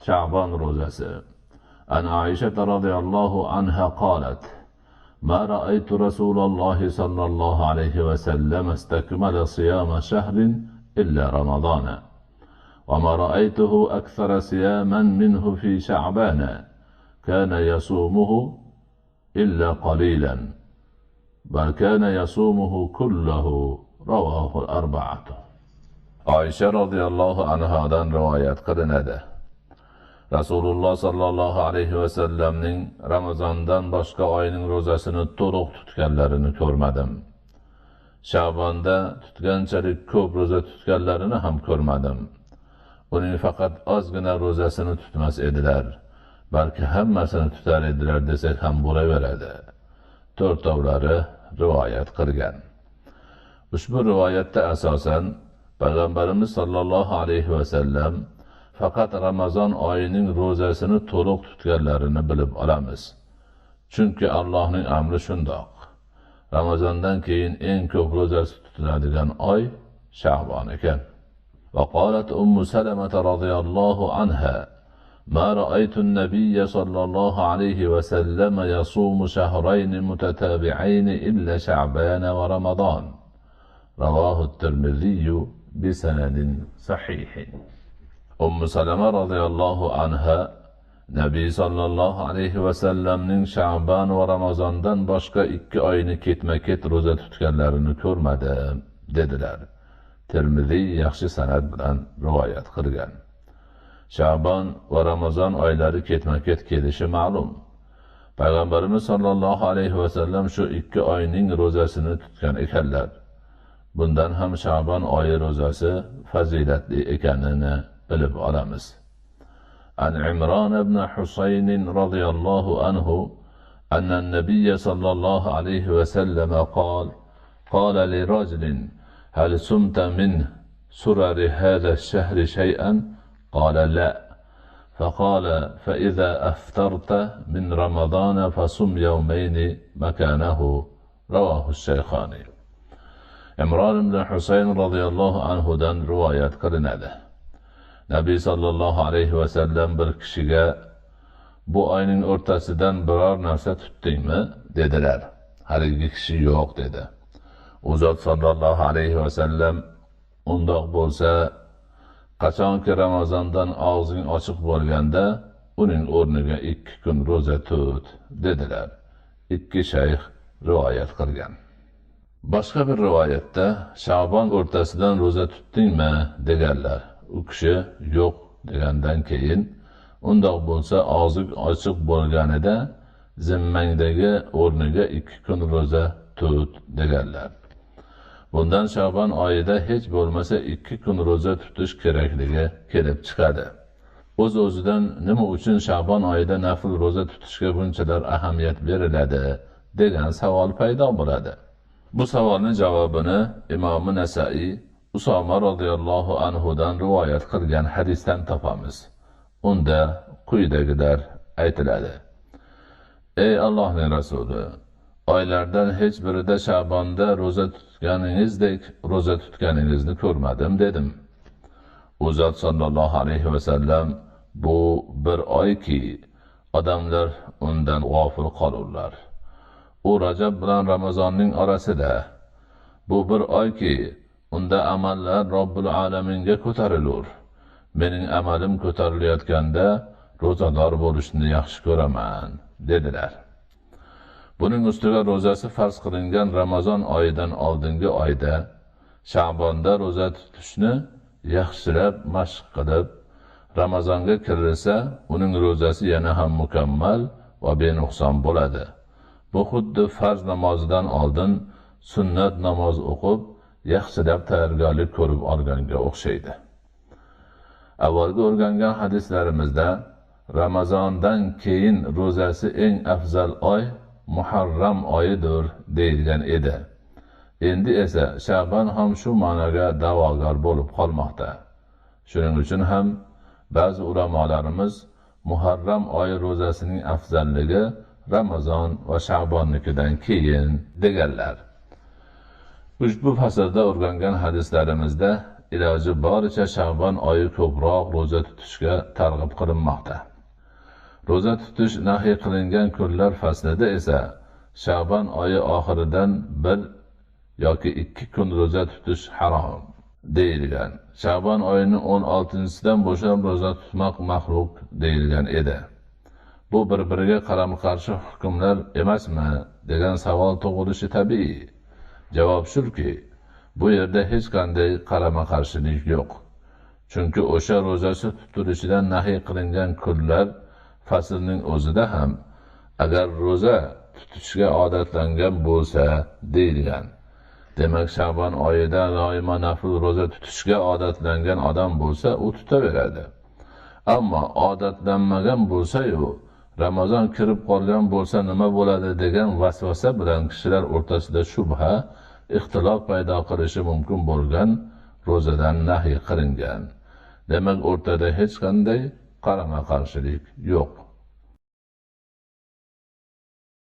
شعبان روزة. عن عائشة رضي الله عنها قالت: ما رأيت رسول الله صلى الله عليه وسلم استكمل صيام شهر إلا رمضان، وما رأيته أكثر صياما منه في شعبان، كان يصومه إلا قليلا، بل كان يصومه كله. رواه الأربعة. عائشة رضي الله عنهاdan rivoyat qilinadi. Rasululloh sallallohu alayhi vasallamning Ramazondan boshqa oyning ro'zasini to'liq tutganlarini ko'rmadim. Sha'bonda tutganchalik ko'p ro'za tutganlarini ham ko'rmadim. Uning faqat ozgina ro'zasini tutmas edilar, balki hammasini tutar edilar desak ham bo'laveradi. To'rtovlari rivoyat qilgan. Ushbu rivoyatda asosan Payg'ambarimiz sallallohu alayhi vasallam faqat Ramazon oyining ro'zasini to'liq tutganlarini bilib olamiz. Chunki Allohning amri shundoq. Ramazondan keyin eng ko'p ro'zasi tutiladigan oy Sha'bon ekan. وقالت أم سلمة رضي الله عنها: ما رأيت النبي صلى الله عليه وسلم يصوم شهرين متتابعين إلا شعبان ورمضان. رواه الترمذي بسند صحيح. Salama radhiyallohu anha Nabiy sallallohu alayhi vasallamning Sha'ban va Ramazondan boshqa 2 oyni ketma-ket ro'za tutganlarini ko'rmadim dedilar. Tirmiziy yaxshi sanad bilan rivoyat qilgan. Sha'ban va Ramazon oylari ketma-ket kelishi ma'lum. Payg'ambarimiz sallallohu alayhi vasallam shu 2 oyning ro'zasini tutgan ekanlar. Bundan ham Sha'ban oyi ro'zasi fazilatli ekanini bilib olamiz. An Imron ibn Husayn radhiyallohu anhu anna an-nabiy sallallohu alayhi vasallam qala li rajulin hal sumta min surari hadha ash-shahr shay'an qala la فقال فإذا أفطرت من رمضان فصم يومين مكانه. رواه الشيخان. Imron ibn Husayn radhiyallohu anhudan rivoyat qilinadi. Nabiy sallallohu alayhi vasallam bir kishiga bu oyning o'rtasidan biror narsa tutdingmi dedilar. Haligi kishi yo'q dedi. U zot sallallohu alayhi vasallam undoq bo'lsa qachonki Ramazondan og'zing ochiq bo'lganda uning o'rniga 2 kun ro'za tut dedilar. 2 shayx rivoyat qilgan. Boshqa bir rivoyatda Sha'bon o'rtasidan ro'za tutdingmi deganlar. U kishi yo'q degandan keyin undoq bo'lsa og'zing ochiq bo'lganida zimmangdagi o'rniga 2 kun ro'za tut deganlar. Bundan Sha'bon oyida hech bo'lmasa 2 kun ro'za tutish kerakligi kelib chiqadi. O'z-o'zidan nima uchun Sha'bon oyida nafl ro'za tutishga bunchalar ahamiyat beriladi degan savol paydo bo'ladi. Bu savolning javobini Imom Nasa'iy Usoma radhiyallohu anhudan rivoyat qilgan hadisdan topamiz. Unda quyidagilar aytiladi: Ey Allohning rasuli, oylardan hech birida Sha'bonda ro'za tutganingizdek ro'za tutganingizni ko'rmadim dedim. U zot sallallohu alayhi vasallam bu bir oyki odamlar undan g'ofil qolurlar. U Rajab bilan Ramazonning orasida. Bu bir oyki unda amallar Robbil alaminga ko'tarilur. Mening amalim ko'tarilayotganda ro'zador bo'lishni yaxshi ko'raman dedilar. Buning ustiga ro'zasi farz qilingan Ramazon oyidan oldingi oyda Sha'bonda ro'za tutishni yaxshilab mashq qilib Ramazonga kirilsa, uning ro'zasi yana ham mukammal va benuqson bo'ladi. Bu xuddi farz namozidan oldin sunnat namoz o'qib, yaxshilab tayyorgarlik ko'rib olganga o'xshaydi. Avvalgi o'rgangan hadislarimizda Ramazondan keyin ro'zasi eng afzal oy Muharram oyidir deyilgan edi. Endi esa Sha'ban ham shu ma'noga da'vogar bo'lib qolmoqda. Shuning uchun ham ba'zi ulamolarimiz Muharram oyi ro'zasining afzalligi Ramazon va Sha'bonnikidan keyin deganlar. Ushbu faslda o'rgangan hadislarimizda iloji boricha Sha'ban oyi ko'proq ro'za tutishga targ'ib qilinmoqda. Ro'za tutish nahiy qilingan kunlar faslida esa Sha'ban oyi oxiridan 1 yoki 2 kun ro'za tutish harom deyilgan. Sha'ban oyining 16-sidan boshlab ro'za tutmoq mahruq deyilgan edi. Bu bir-biriga qarama-qarshi hukmlar emasmi degan savol tug'ilishi tabiiy. Javob shuki, bu yerda hech qanday qarama-qarshilik yo'q. Chunki o'sha ro'zasi tutilishidan nahiy qilingan kunlar faslning o'zida ham agar ro'za tutishga odatlangan bo'lsa deyilgan. Demak, Sha'ban oyida doimo nafl ro'za tutishga odatlangan odam bo'lsa, u tutaveradi. Ammo odatlanmagan bo'lsa-yu, Ramazon kirib qolgan bo'lsa nima bo'ladi degan vasvasa bilan kishilar o'rtasida shubha, ixtilof paydo qilishi mumkin bo'lgan ro'zadan nahiy qilingan. Demak, o'rtada hech qanday qarama-qarshilik yo'q.